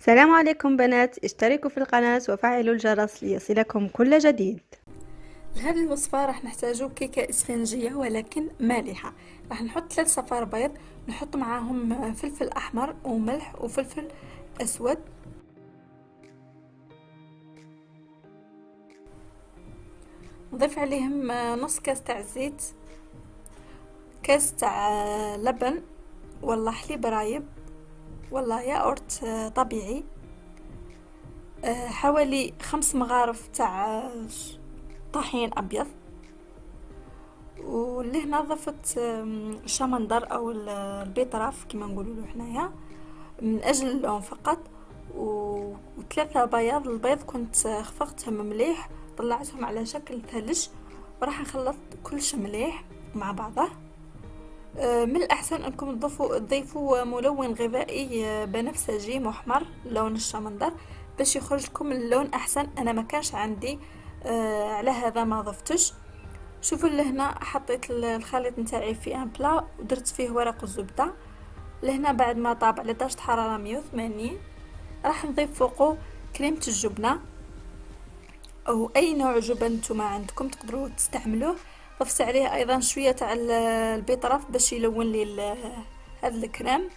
السلام عليكم بنات، اشتركوا في القناة وفعلوا الجرس ليصلكم كل جديد. لهذه الوصفة راح نحتاجو كيكة اسفنجية ولكن مالحة. راح نحط 3 صفار بيض، نحط معاهم فلفل احمر وملح وفلفل اسود. نضيف عليهم نص كاس تاع زيت، كاس تاع لبن ولا حليب رايب ولا ياغورت طبيعي، حوالي 5 مغارف تاع طحين ابيض. ولهنا ضفت الشمندر او البيطراف كما نقولوا له حنايا من اجل اللون فقط. وثلاثة بياض البيض كنت خفقتهم مليح، طلعتهم على شكل ثلج، وراح نخلط كلش مليح مع بعضه. من الأحسن أنكم تضيفوا ملون غذائي بنفسجي محمر لون الشمندر باش يخرج لكم اللون أحسن. أنا ما كانش عندي، على هذا ما ضفتش. شوفوا لهنا حطيت الخليط نتاعي في ان بلا ودرت فيه ورق الزبدة. لهنا بعد ما طاب على درجة حرارة 180 راح نضيف فوقه كريمة الجبنة او اي نوع جبن نتوما عندكم تقدروا تستعملوه. ضفت عليه ايضا شوية تاع البيطرف باش يلون لي هذا الكريم.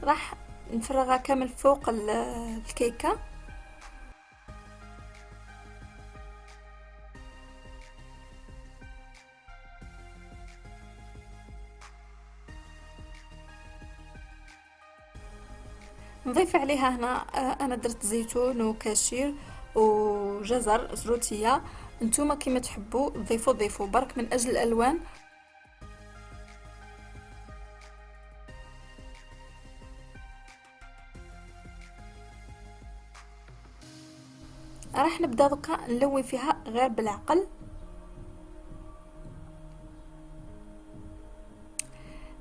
راح نفرغها كامل فوق الكيكة. نضيف عليها هنا انا درت زيتون وكاشير وجزر زروتية. نتوما كيما تحبوا ضيفوا برك من اجل الالوان. راح نبدا دوكا نلون فيها غير بالعقل.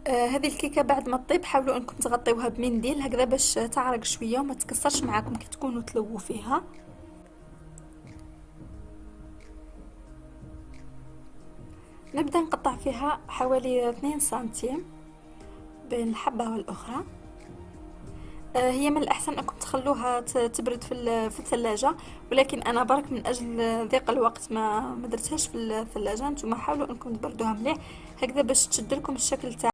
هذه الكيكه بعد ما تطيب حاولوا انكم تغطيوها بمنديل هكذا باش تعرق شويه وما تكسرش معاكم كي تكونوا تلووا فيها. نبدا نقطع فيها حوالي 2 سنتيم بين الحبه والاخرى. هي من الاحسن انكم تخلوها تبرد في الثلاجه، ولكن انا برك من اجل ضيق الوقت ما درتهاش في الثلاجه. نتوما حاولوا انكم تبردوها مليح هكذا باش تشد لكم الشكل تاع